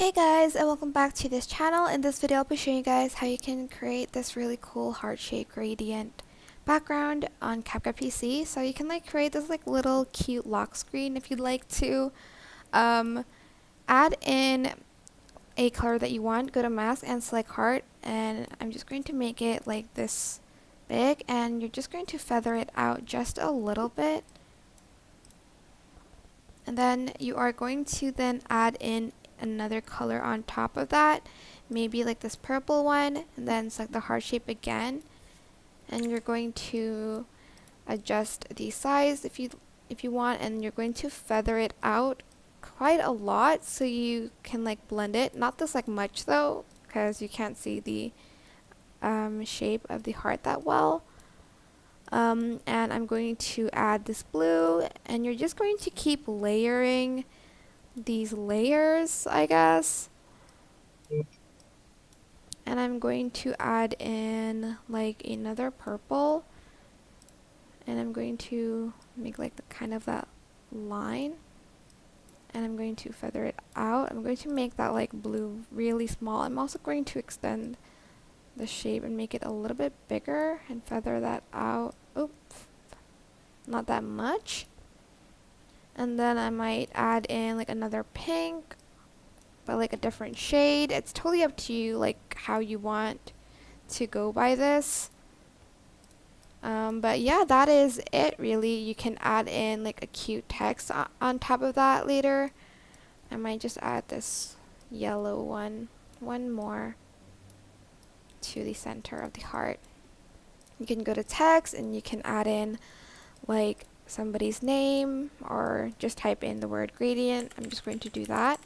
Hey guys, and welcome back to this channel. In this video I'll be showing you guys how you can create this really cool heart-shaped gradient background on CapCut PC. So you can create this little cute lock screen if you'd like to. Add in a color that you want, go to mask and select heart, and I'm just going to make it like this big, and you're just going to feather it out just a little bit. And then you are going to then add in another color on top of that, maybe like this purple one, and then select the heart shape again, and you're going to adjust the size if you want, and you're going to feather it out quite a lot so you can blend it, not this much though, because you can't see the shape of the heart that well. And I'm going to add this blue, and you're just going to keep layering these layers, I guess. And I'm going to add in another purple, and I'm going to make the kind of that line, and I'm going to feather it out. I'm going to make that blue really small. I'm also going to extend the shape and make it a little bit bigger and feather that out. Oops, not that much. And then I might add in another pink, but a different shade. It's totally up to you how you want to go by this. But yeah, that is it really. You can add in a cute text on top of that later. I might just add this yellow one more to the center of the heart. You can go to text and you can add in somebody's name, or just type in the word gradient. I'm just going to do that,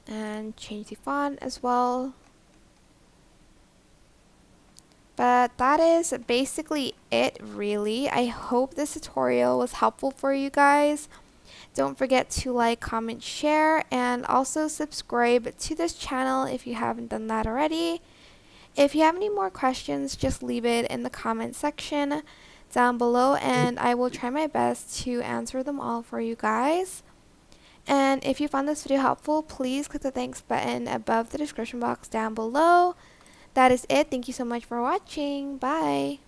and change the font as well. But that is basically it really. I hope this tutorial was helpful for you guys. Don't forget to like, comment, share, and also subscribe to this channel if you haven't done that already. If you have any more questions, just leave it in the comment section down below, and I will try my best to answer them all for you guys. And if you found this video helpful, please click the thanks button above the description box down below. That is it. Thank you so much for watching. Bye.